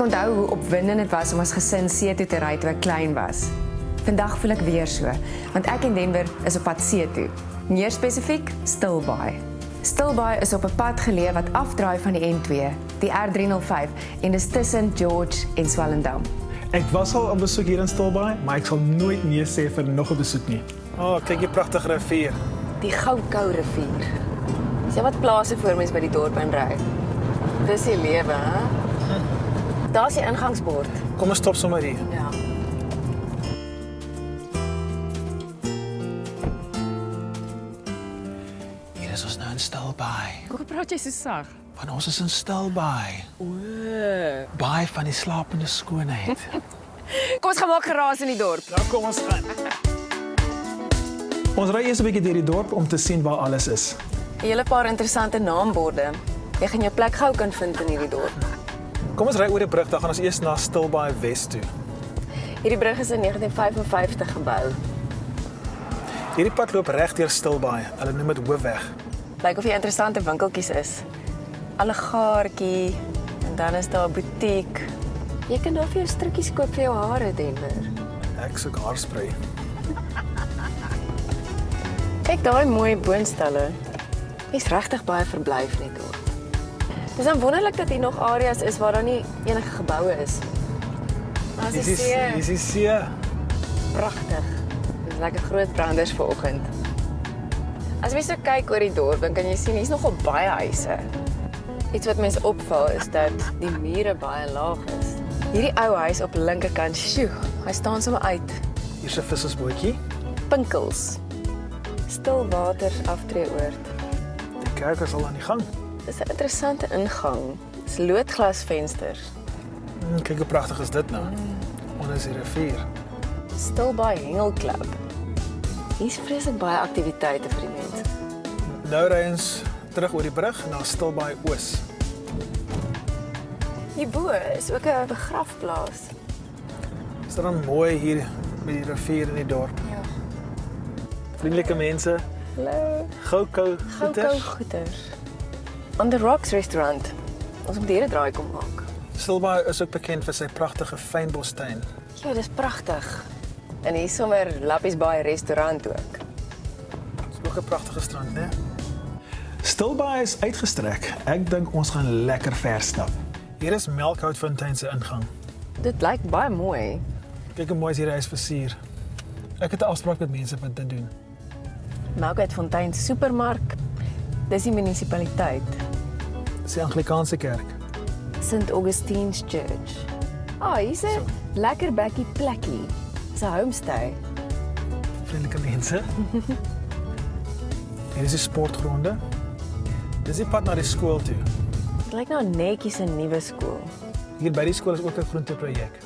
onthou hoe opwindend dit was om as gesin see toe te ry toe ek klein was. Vandag voel ek weer so, want ek en Denver is op pad see toe. Meer spesifiek, Stilbaai. Stilbaai is op 'n pad geleë wat afdraai van die N2, die R305 en dis tussen George en Swellendam. Ek was al op besoek hier in Stilbaai, maar ek sal nooit nee sê vir nog 'n besoek nie. Kyk die pragtige rivier. Die Goudkou rivier. Sien wat plase voor mens by die dorp inry. Dis die lewe, hè? Daar's die ingangsbord. Kom ons stop sommer hier. Ja. Hier is ons nou in Stilbaai. Hoekom praat jy so sag? Want ons is in Stilbaai. Baai van die slapende skoonheid. Kom ons gaan maak geraas in die dorp. Nou kom ons gaan. Ons ry eers 'n bietjie deur die dorp om te sien waar alles is. 'n Hele paar interessante naamborde. Jy gaan jou plek gou kan vind in hierdie dorp. Kom ons ry oor die brug, dan gaan ons eers na Stilbaai Wes toe. Hierdie brug is in 1955 gebou. Hierdie pad loop reg deur Stilbaai. Hulle noem dit Hoofweg. Lyk of jy interessante winkeltjies is. Allegaartjie en dan is daar 'n butiek. Jy kan daar vir jou strikkies koop vir jou hare, Denver. Ek soek haarspray. Kyk daai mooi boonstelle. Hier's regtig baie verblyf net hoor. Dis dan wonderlik dat hier nog areas is waar daar nie enige geboue is. Maar as jy sien, Dis is see. pragtig. Dis lekker groot branders vanoggend. As jy so kyk oor die dorp, dan kan jy sien hier's nogal baie huise. Iets wat mense opval is dat die mure baie laag is. Hierdie ou huis op linkerkant, sjoe, hy staan sommer uit. Hier's 'n vissersbootjie. Pinkels. Stilwater aftreeoord. Die kerk is al aan die gang. Dis 'n interessante ingang. Dis loodglasvensters. Kyk hoe pragtig is dit nou. Onder is die rivier. Stilbaai Hengelklub. Hier's vreeslik baie aktiwiteite vir die mense. Nou ry ons terug oor die brug na Stilbaai Oos. Hierbo is ook 'n begrafplaas. Is dit dan mooi hier by die rivier in die dorp. Ja. Vriendelike mense, Hallo. Goudkou Goudkou goeders. goeders. On the Rocks restaurant. Ons moet hier 'n draai kom maak. Stilbaai is ook bekend vir sy pragtige fynbostuin. Ja, dis pragtig. En hier sommer Lappies Baai restaurant ook. Dis ook 'n pragtige strand, né? Stilbaai is uitgestrek. Ek dink ons gaan lekker ver stap. Hier is Melkhoutfontein se ingang. Dit lyk baie mooi. Kyk hoe mooi is hierdie huis versier. Ek het 'n afspraak met mense om dit te doen. Melkhoutfontein supermark. Dis die munisipaliteit. Dis die Anglikaanse kerk. St. Augustine's Church. Hier's 'n lekker bekkie plekkie. Dis 'n homestay. Vriendelike mense. Hier is die sportgronde. Dis die pad na die skool toe. Dit lyk nou netjies 'n nuwe skool. Hier by die skool is ook 'n groenteprojek.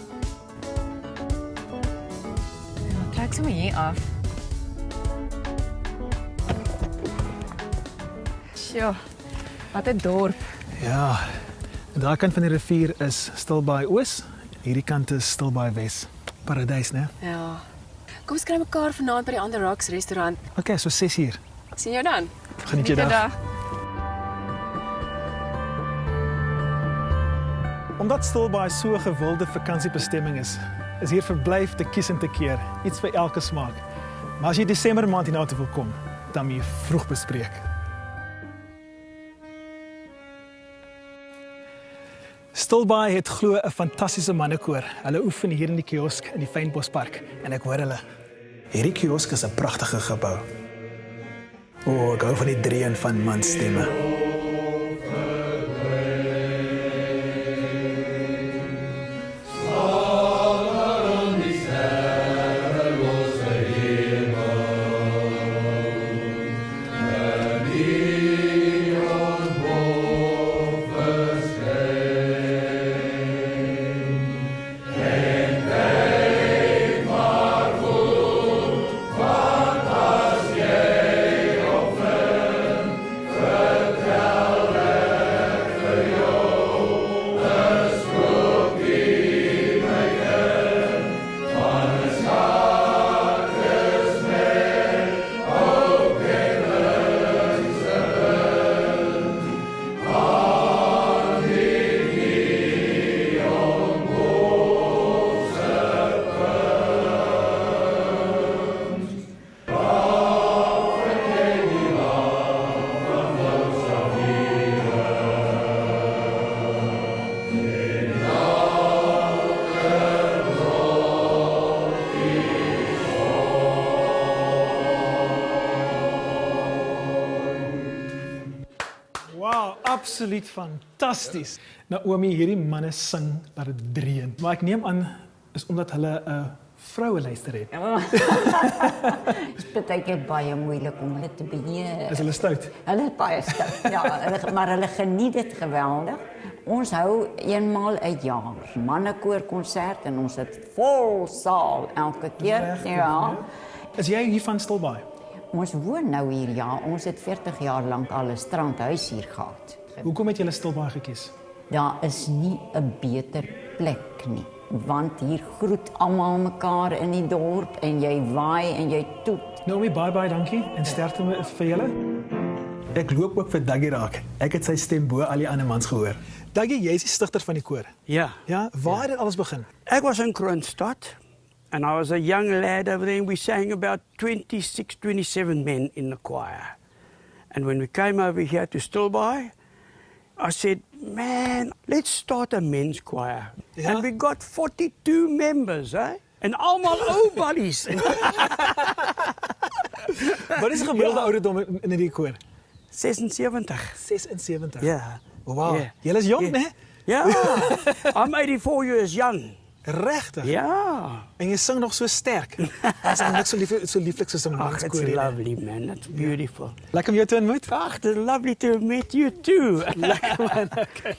Trek sommer hier af. Sjoe, wat 'n dorp. Ja. En daai kant van die rivier is Stilbaai Oos. Hierdie kant is Stilbaai Wes. Paradys, né? Ja. Kom ons kry mekaar vanaand by die On the Rocks restaurant. Okay, so 6 uur. Sien jou dan. Geniet jou dag. Omdat Stilbaai so 'n gewilde vakansiebestemming is hier verblyf te kies en te keer, iets vir elke smaak. Maar as jy Desember maand hiernatoe wil kom, dan moet jy vroeg bespreek. Stilbaai het glo 'n fantastiese mannekoor. Hulle oefen hier in die kiosk in die Fynbospark en ek hoor hulle. Hierdie kiosk is 'n pragtige gebou. Ek hou van die dreun van mansstemme. Wow, absoluut fantasties. Naomi, hierdie manne sing dat dit dreun. Maar ek neem aan is omdat hulle 'n vroueluister het. Dit is partykeer baie moeilik om hulle te beheer. Is hulle stout? Hulle is baie stout, ja, maar hulle geniet dit geweldig. Ons hou eenmaal 'n jaar mannekoorkonsert en ons het vol saal elke keer. Regtig, Ja. Is jy hier van Stilbaai? Ons woon nou hier, ja. Ons het 40 jaar lank al 'n strandhuis hier gehad. Hoekom het julle Stilbaai gekies? Daar is nie 'n beter plek nie, want hier groet almal mekaar in die dorp en jy waai en jy toet. Naomi, baie dankie en sterkte vir julle. Ek loop ook vir Dougie raak. Ek het sy stem bo al die ander mans gehoor. Dougie, jy is die stigter van die koor. Ja. Ja, waar het dit alles begin? I was in Kroonstad, and I was a young lad over there, and we sang about 26, 27 men in the choir. And when we came over here to Stilbaai, I said, man, let's start a men's choir. Ja? And we got 42 members, eh? And allemaal oud buddies. Wat is die gemiddelde ouderdom in die koor? 76. 76. Ja. Wow, Ja. julle is jong, Ja. né? Yeah, I'm 84 years young. Regtig? Yeah. En jy sing nog so sterk. Dit is niks so lieflik soos 'n Oh, it's manskoor. lovely, man. That's beautiful. Lekker om jou te ontmoet. Ach, it's lovely to have met you too. Lekker man. Okay.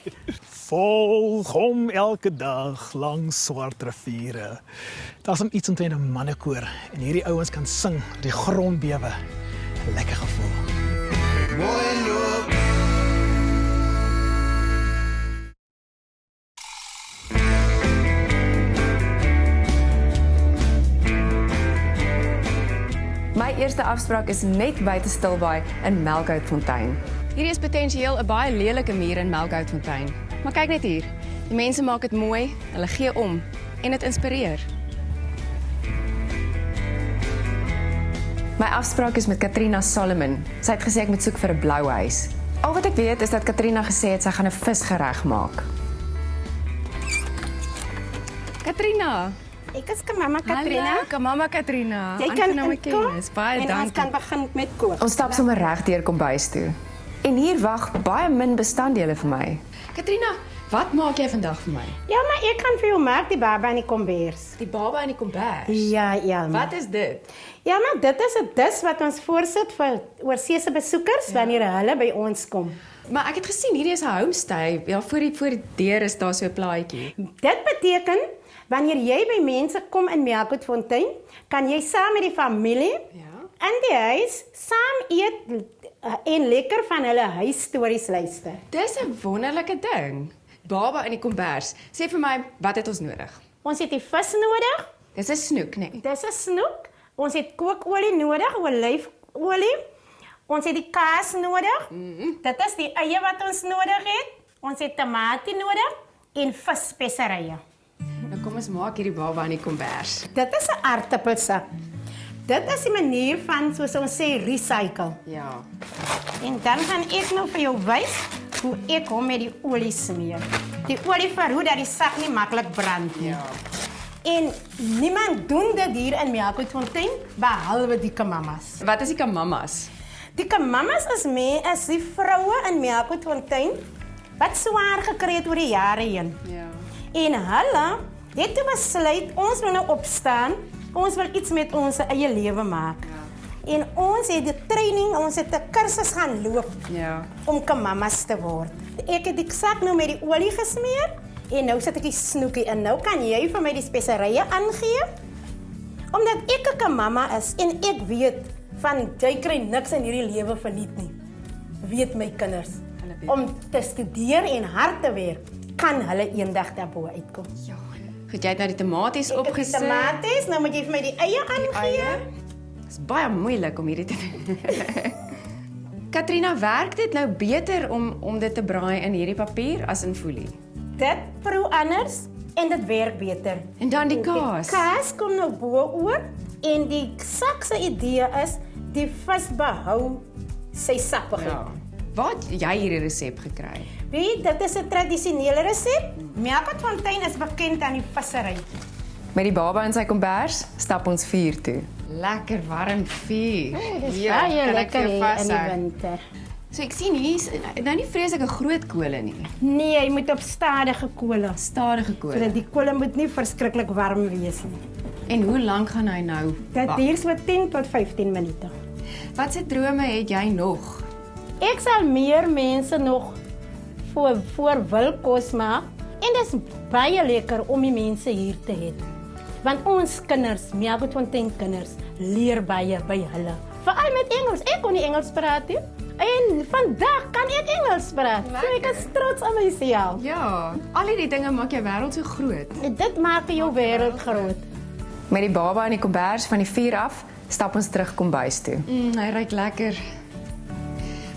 Volg hom elke dag langs swart riviere. Daar's iets omtrent 'n mannekoor en hierdie ouens kan sing, die grond bewe. Lekker gevoel. My eerste afspraak is net buite Stilbaai in Melkhoutfontein. Hierdie is potensieel 'n baie lelike muur in Melkhoutfontein. Maar kyk net hier. Die mense maak dit mooi, hulle gee om en dit inspireer. My afspraak is met Katrina Solomon. Sy het gesê ek moet soek vir 'n blou huis. Al wat ek weet is dat Katrina gesê het sy gaan 'n visgereg maak. Katrina. Ek is Kamama Katrina. Hallo, mamma Katrina. Jy kan Aangename inkom kennis. Baie en ons dankie. kan begin met kook. Ons stap sommer reg deur kombuis toe. En hier wag baie min bestanddele vir my. Katrina, wat maak jy vandag vir my? Ja, maar ek kan vir jou maak die baba in die kombers. Die baba in die kombers. Ja, ja. Wat is dit? Ja, maar dit is 'n dis wat ons voorsit vir oorseese besoekers wanneer hulle by ons kom. Maar ek het gesien hierdie is 'n homestay. Ja, voor die deur is daar so 'n plaatjie. Dit beteken wanneer jy by mense kom in Melkhoutfontein, kan jy saam met die familie in die huis saam eet en lekker van hulle huisstories luister. Dis 'n wonderlike ding. Baba in die kombers. Sê vir my, wat het ons nodig? Ons het die vis nodig, Dis 'n snoek, nee. dis 'n snoek, ons het kookolie nodig, olyfolie. Ons het die kaas nodig. Dit is die eie wat ons nodig het. Ons het tamatie nodig en visspeserye. Nou kom ons maak hierdie baba in die kombers. Dit is 'n aardappelsap. Dit is die manier van, soos ons sê, recycle. Ja. En dan gaan ek nou vir jou wys hoe ek hom met die olie smeer. Die olie verhoed dat die sak nie maklik brand nie. Ja. En niemand doen dit hier in Melkhoutfontein behalwe die kamamas. Wat is die kamamas? Die kamamas is die vroue in Melkhoutfontein wat swaar gekry het oor die jare heen. Ja. En hulle het toe besluit, ons wil nou opstaan, ons wil iets met ons eie lewe maak. Ja. En ons het die training, ons het 'n kursus gaan loop Ja. om kamamas te word. Ek het die sak nou met die olie gesmeer en nou sit ek die snoekie in. Nou kan jy vir my die speserye aangee. Omdat ek 'n kamama is en ek weet van jy kry niks in hierdie lewe verniet nie. Weet my kinders, om te studeer en hard te werk, kan hulle eendag daarbo uitkom. Ja. Goed, jy het nou die tomaties Ek het die opgesit. tomaties, nou moet jy vir my die eie aangee. Dit is baie moeilik om hierdie te doen. Katrina, werk dit nou beter om dit te braai in hierdie papier as in folie? Dit proe anders en dit werk beter. En dan die kaas. Die kaas kom nou bo-oor en die sak se idee is die vis behou sy sappigheid. Ja. Waar het jy hierdie resep gekry? Weet, dit is 'n tradisionele resep. Melkhoutfontein is bekend aan die vissery. Met die baba in sy kombers stap ons vuur toe. Lekker warm vuur. Dis Ja, baie kan ek lekker vir jou hier in die vashou? winter. So ek sien hier is nou nie vreeslike groot kole nie. Nee, jy moet op stadige kole. Stadige kole. Sodat die kole moet nie verskriklik warm wees nie. En hoe lank gaan hy nou Dit bak? duur so 10 tot 15 minute. Wat se drome het jy nog? Ek sal meer mense nog voor wil kos maak en dit is baie lekker om die mense hier te hê. Want ons kinders, Melkfontein kinders, leer baie by hulle. Veral met Engels. Ek kon nie Engels praat nie. En vandag kan ek Engels praat. So ek is trots op myself. Ja, al hierdie dinge maak jou wêreld so groot. Dit maak jou wêreld groot. Met die baba in die kombers van die vuur af, stap ons terug kombuis toe. Hy ruik lekker.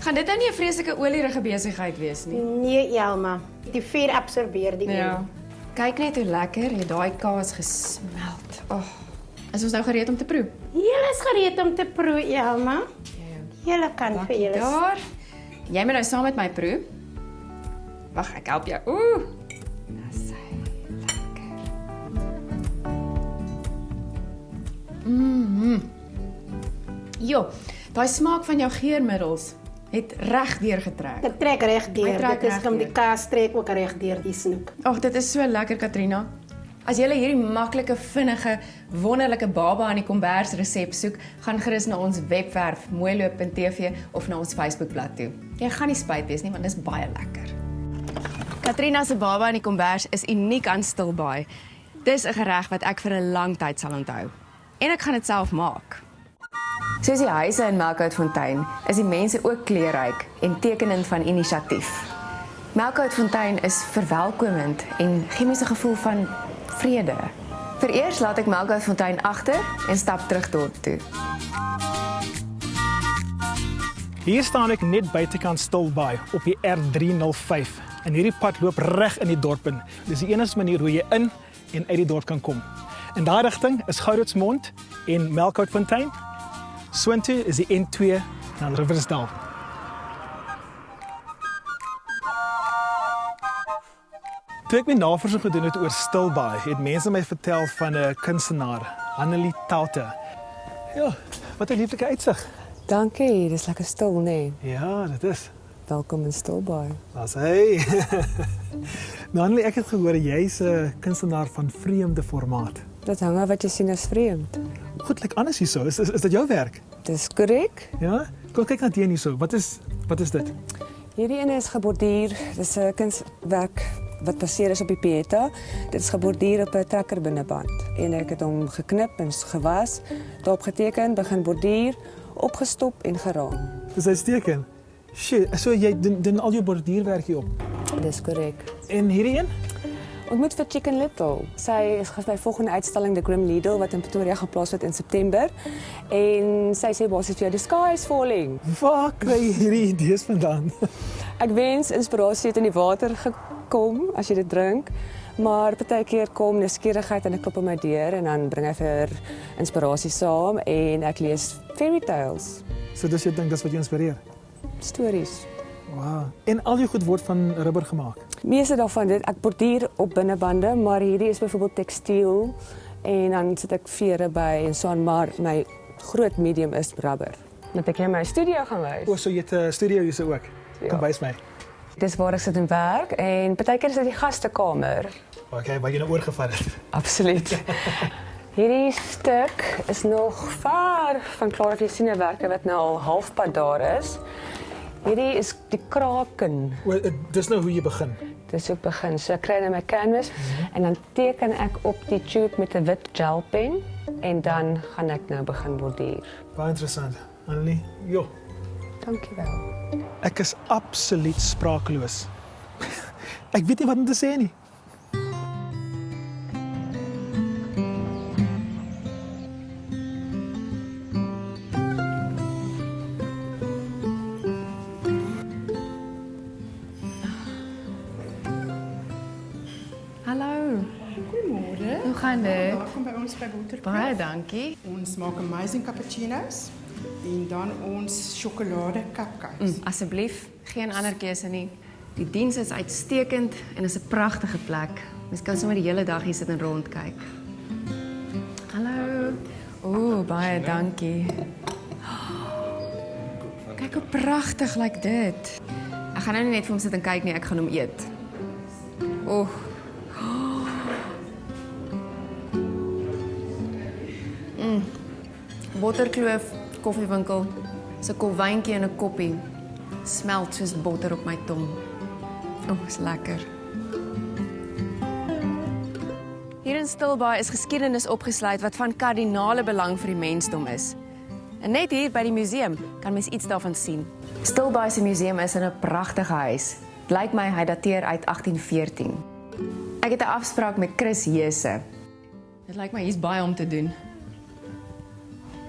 Gaan dit nou nie 'n vreeslike olierige besigheid wees nie? Nee, Elma. Die vuur absorbeer die olie. Kyk net hoe lekker het daai kaas gesmelt. Oh, is ons nou gereed om te proe? Julle is gereed om te proe, Elma. Julle kan vir julle. Daar. Jy moet nou saam met my proe. Wag, ek help jou. Ooh. Dis lekker. Jo, daai smaak van jou geurmiddels het reg deurgetrek. Dit trek reg Hy deur. trek Dit is reg om die deur. kaas trek ook reg deur die snoek. Ag, dit is so lekker, Katrina. As jy hierdie maklike, vinnige, wonderlike baba aan die kombers resep soek, gaan gerus na ons webwerf mooiloop.tv of na ons Facebookblad toe. Jy gaan nie spyt wees nie, want dit is baie lekker. Katrina se baba aan die kombers is uniek aan Stilbaai. Dis 'n gereg wat ek vir 'n lang tyd sal onthou. En ek gaan dit self maak. Soos die huise in Melkfontein is die mense ook kleurryk en tekenend van inisiatief. Melkfontein is verwelkomend en gee mense 'n gevoel van vrede. Vereers laat ek Melkfontein agter en stap terug dorp toe. Hier staan ek net buitekant Stilbaai op die R305 en hierdie pad loop reg in die dorp in. Dis die enigste manier hoe jy in en uit die dorp kan kom. In daai rigting is Goudsmond en Melkfontein. Soontoe is die N2 na Riversdal. Toe ek my navorsing gedoen het oor Stilbaai, het mense my vertel van 'n kunstenaar, Annelie Taute. Ja, wat 'n lieflike uitsig. Dankie, dis lekker stil, nee. Ja, dit is. Welkom in Stilbaai. Dis hy. Nou Annelie, ek het gehoor jy's 'n kunstenaar van vreemde formaat. Dit hang af wat jy sien as vreemd. Goed, lyk anders hierso. Is dit jou werk? Dis korrek. Ja? Kom kyk na die een hierso. Wat is dit? Hierdie ene is geborduur. Dis 'n kunswerk wat baseer is op die Pieta. Dit is geborduur op 'n trekker binneband en ek het hom geknip en gewas, daarop geteken, begin borduur, opgestop en geraam. Dis uitstekend. Shit, so jy doen al jou borduurwerk hier op. Dis korrek. En hierdie een? Ontmoet vir Chicken Little. Sy is by volgende uitstalling The Grim Needle wat in Pretoria geplaas word in September. En sy sê basies vir jou, the sky is falling. Waar kry jy hierdie idees vandaan? Ek wens inspirasie het in die water gekom as jy dit drink, maar partykeer kom nuuskierigheid en ek klop op my deur en dan bring hy vir inspirasie saam en ek lees fairy tales, So dis jy dink dis wat jou inspireer. stories. Wow. En al jou goed word van rubber gemaak. Meeste daarvan ek borduur op binnebande, maar hierdie is byvoorbeeld tekstiel en dan sit ek vere by en so aan, maar my groot medium is rubber. Moet ek jou my studio gaan wys? O, so jy het 'n studio hierso ook. Ja. Kom wys my. Dis waar ek sit en werk en partykeer is dit die gastekamer. Okay, waar jy nou oorgevat het. Absoluut. Hierdie stuk is nog ver van klaar. Jy sien 'n werke wat nou al halfpad daar is. Hierdie is die kraken. O, dis nou hoe jy begin. Dis hoe ek begin. So ek kry nou my canvas en dan teken ek op die tube met 'n wit gelpen en dan gaan ek nou begin borduur. Baie interessant. Annelie, jo. Dankiewel. Ek is absoluut sprakeloos. Ek weet nie wat om te sê nie. Hallo. Goeiemôre. Hoe gaan dit? Welkom by ons by Waterkloof. Baie dankie. Ons maak amazing cappuccino's en dan ons sjokolade cupcakes. Asseblief, geen ander keuse nie. Die diens is uitstekend en is 'n pragtige plek. Mens kan sommer die hele dag hier sit en rondkyk. Hallo. Ooh, baie dankie. Kyk hoe pragtig lyk dit. Ek gaan nou nie net vir hom sit en kyk nie, ek gaan hom eet. Oh. Botterkloof, koffiewinkel, so 'n kolwyntjie en 'n koppie. Smelt soos botter op my tong. Is lekker. Hier in Stilbaai is geskiedenis opgesluit wat van kardinale belang vir die mensdom is. En net hier by die museum kan mens iets daarvan sien. Stilbaai se museum is in 'n pragtige huis. Dit lyk my hy dateer uit 1814. Ek het 'n afspraak met Chris Jese. Dit lyk my hier's baie om te doen.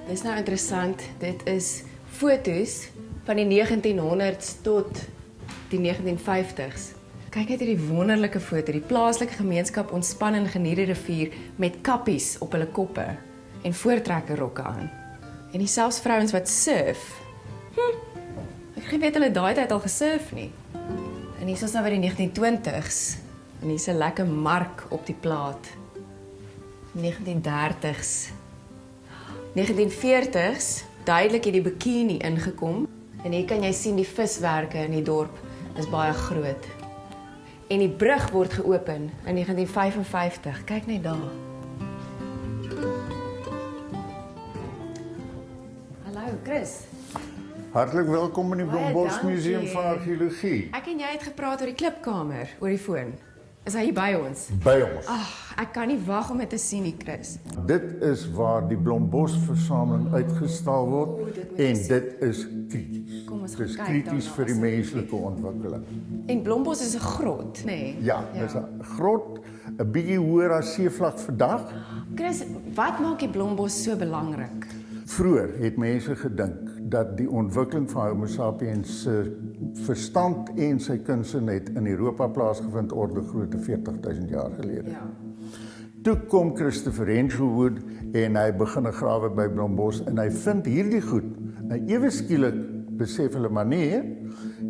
Dis nou interessant. Dit is foto's van die 1900s tot die 1950s. Kyk net hierdie wonderlike foto. Die plaaslike gemeenskap ontspan in geniet die rivier met kappies op hulle koppe en voortrekkerrokke aan. En die selfs vrouens wat surf. Ek weet hulle daai tyd al gesurf nie. En hier is ons nou by die 1920s. En hier's 'n lekker mark op die plaat. 1930s. 1940s, duidelik het die bikini ingekom. En hier kan jy sien die viswerke in die dorp is baie groot. En die brug word geopen in 1955. Kyk net daar. Hallo, Chris. Hartlik welkom in die Blombos Museum van Argeologie. Ek en jy het gepraat oor die klipkamer, oor die foon. Is hy hier by ons? By ons. Ek kan nie wag om dit te sien nie, Chris. Dit is waar die Blombos versameling uitgestal word en dit is krities. Kom ons Dit is gaan kyk krities daarna vir die asseblief. menslike ontwikkeling. En Blombos is 'n grot, nê? Nee. Ja, dis 'n grot, 'n bietjie hoër as seevlak vandag. Chris, wat maak die Blombos so belangrik? Vroeger het mense gedink dat die ontwikkeling van Homo sapiens se verstand en sy kunste het in Europa plaasgevind orde grootte 40.000 jaar gelede. Ja. Toe kom Christopher Henshelwood en hy begin 'n grawe by Blombos en hy vind hierdie goed. En ewe skielik besef hulle maar nee,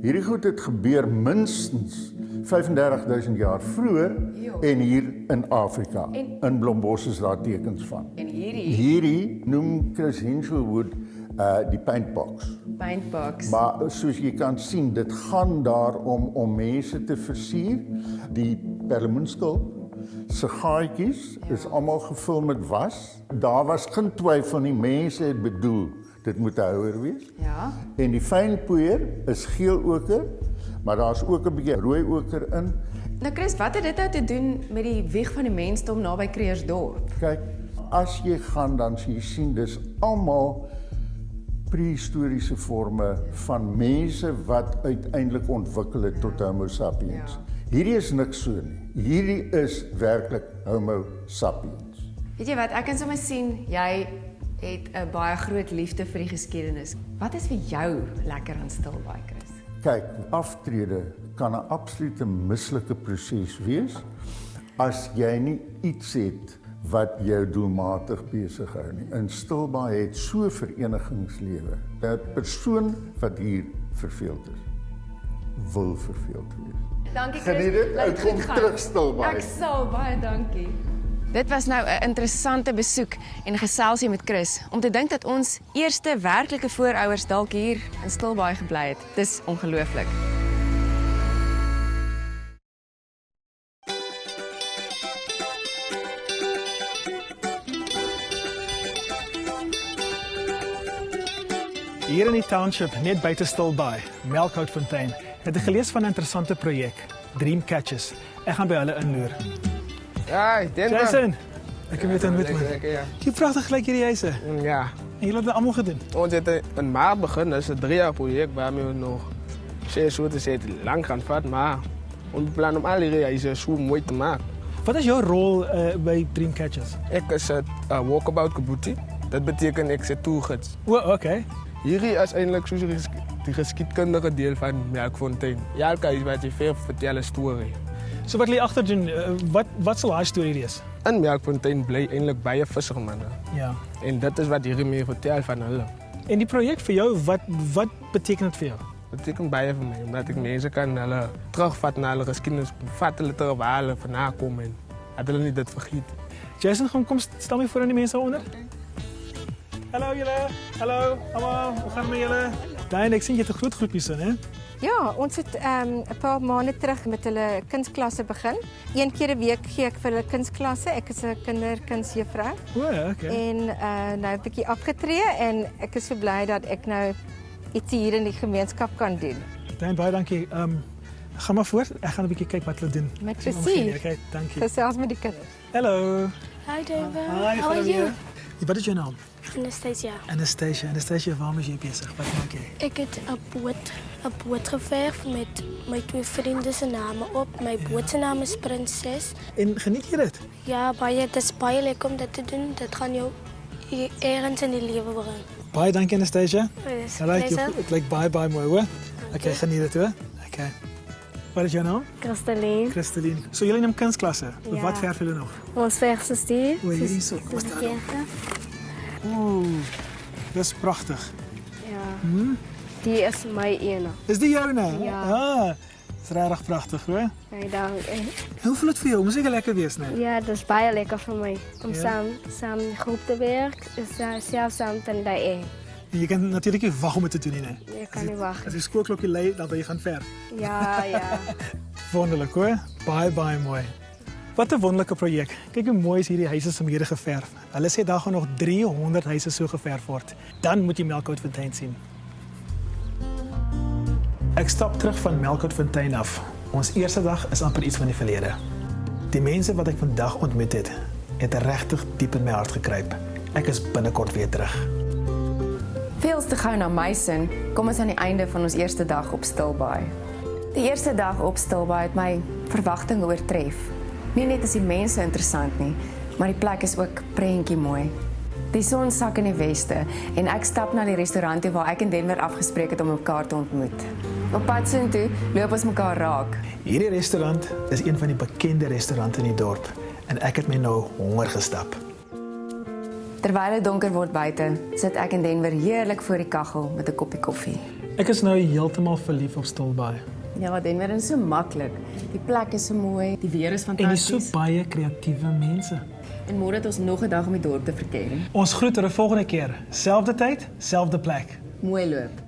hierdie goed het gebeur minstens 35.000 jaar vroeër en hier in Afrika. In Blombos is daar tekens van. En hierdie Hierdie noem Chris Henshelwood die paintbox. paintbox. Maar soos jy kan sien, dit gaan daarom om mense te versier. Die perlemoenskulp se gaatjies is almal gevul met was. Daar was geen twyfel nie, mense het bedoel dit moet 'n houer wees. Ja. En die fynpoeier is geel oker, maar daar's ook 'n bietjie rooi oker in. Nou Chris, wat het dit nou te doen met die wieg van die mensdom naby Creersdorp? Kyk, as jy gaan dan sien jy sien dis almal prehistoriese forme van mense wat uiteindelik ontwikkel het tot Homo sapiens. Hierdie is niks so nie. Hierdie is werklik Homo sapiens. Weet jy wat, ek kan sommer sien jy het 'n baie groot liefde vir die geskiedenis. Wat is vir jou lekker aan Stilbaai, Chris? Kyk, aftrede kan 'n absolute mislukte proses wees as jy nie iets het wat jou doelmatig besig hou nie. In Stilbaai het so verenigingslewe. 'n Persoon wat hier verveeld is, wil verveeld wees. Dankie Chris. Geniet dit. Laat Ek kom goed gaan. terug Stilbaai. Ek sal, baie dankie. Dit was nou 'n interessante besoek en geselsie met Chris om te dink dat ons eerste werklike voorouers dalk hier in Stilbaai gebly het. Dis ongelooflik. Hier in die township, net buite Stilbaai, Melkhoutfontein, het ek gelees van 'n interessante projek, Dream Catchers. Ek gaan by hulle inloer. Ja, ik denk Jason, ek het met man. Ja. Jy pragtig gelyk hierdie huise. Ja. En julle het dit almal gedoen. Ons het in maart begin, dat is een 3-jaar project waarmee we nog zeer zo te zeggen lang gaan vatten, maar ons plan om al die huizen zo mooi te maken. Wat is jou rol by Dream Catchers? Ik is het walkabout kaboetie. Dat betekent ik zit toegids. Oké. Hierdie is eindelijk soos die geskiedkundige deel van Melkfontein. Elke huis wat jy veel vertel 'n storie. So wat lê agter doen? Wat sal daai storie wees? In Melkfontein bly eintlik baie vissermanne. Ja. En dit is wat hierdie mee vertel van hulle. En die projek vir jou, wat beteken dit vir jou? Dit beteken baie vir my, omdat ek mense kan hulle terugvat na hulle geskiedenis, vat hulle terug waar hulle vandaan kom en dat hulle nie dit vergeet. Jason, kom stel my voor aan die mense onder. Hallo julle. Hallo, almal. Hoe gaan het met julle? Diane, ek sien jy het 'n groot groepie sin, hè? Ja, ons het 'n paar maande terug met hulle kunsklasse begin. Een keer 'n week gee ek vir hulle kunsklasse. Ek is 'n kinderkunsjuffrou. O, ja, okay. En nou 'n bietjie afgetree en ek is so bly dat ek nou iets hier in die gemeenskap kan doen. Diane, baie dankie. Gaan maar voort. Ek gaan 'n bietjie kyk wat hulle doen. Met Ek sien plesier. omgee nie, Okay, dankie. Gesels met die kinders. Hallo. Hi David. Hi, How are you? Wat is jou naam? Anastasia. Anastasia, waarom is jy besig? Wat maak jy? Ek het 'n boot geverf met my twee vriende se name op. My boot se naam is Prinses. En geniet jy dit? Ja, dit is baie lekker om dit te doen. Dit gaan jou ergens in die lewe bring. Baie dankie Anastasia. Dis Dit lyk baie mooi, hoor. Okay, geniet dit, hoor. Okay. Wat is jou naam? Christeline. Christeline. So julle neem kunsklasse. Ja. Wat verf julle nog? Ons verf is die. O, hierdie is ook. Wat staan Ooh, dis pragtig. Ja. Die is my ene. Is die joune? Ja. Ah, dis regtig pragtig, hoor. Nee, dankie. Hoe voel dit vir jou? Moet seker lekker wees, né? Ja, dit is baie lekker vir my om Ja. saam in groep te werk. Is selfs saam te doen. En jy kan natuurlik nie wag om dit te doen nie, né? Ek kan nie wag. As die skoolklokkie lui, dan wil jy gaan verf. Ja, ja. Wonderlik, hoor. Baie mooi. Wat 'n wonderlike projek. Kyk hoe mooi is hierdie huise se mede geverf. Hulle sê daar gaan nog 300 huise so geverf word. Dan moet jy Melkoutfontein sien. Ek stap terug van Melkoutfontein af. Ons eerste dag is amper iets van die verlede. Die mense wat ek vandag ontmoet het regtig diep in my hart gekruip. Ek is binnekort weer terug. Veels te gou na my sin, kom ons aan die einde van ons eerste dag op Stilbaai. Die eerste dag op Stilbaai het my verwagtinge oortref. Nie net is die mense interessant nie, maar die plek is ook prentjie mooi. Die son sak in die weste en ek stap na die restaurant toe waar ek en Denver afgespreek het om mekaar te ontmoet. Op pad soontoe loop ons mekaar raak. Hierdie restaurant is een van die bekende restaurante in die dorp en ek het my nou honger gestap. Terwyl dit donker word buite, sit ek en Denver heerlik voor die kaggel met 'n koppie koffie. Ek is nou heeltemal verlief op Stilbaai. Ja, Denver is so maklik. Die plek is so mooi, die weer is En dis fantasties. so baie kreatiewe mense. En môre het ons nog 'n dag om die dorp te verken. Ons groet er 'n volgende keer. Selfde tyd, selfde plek. Mooi loop.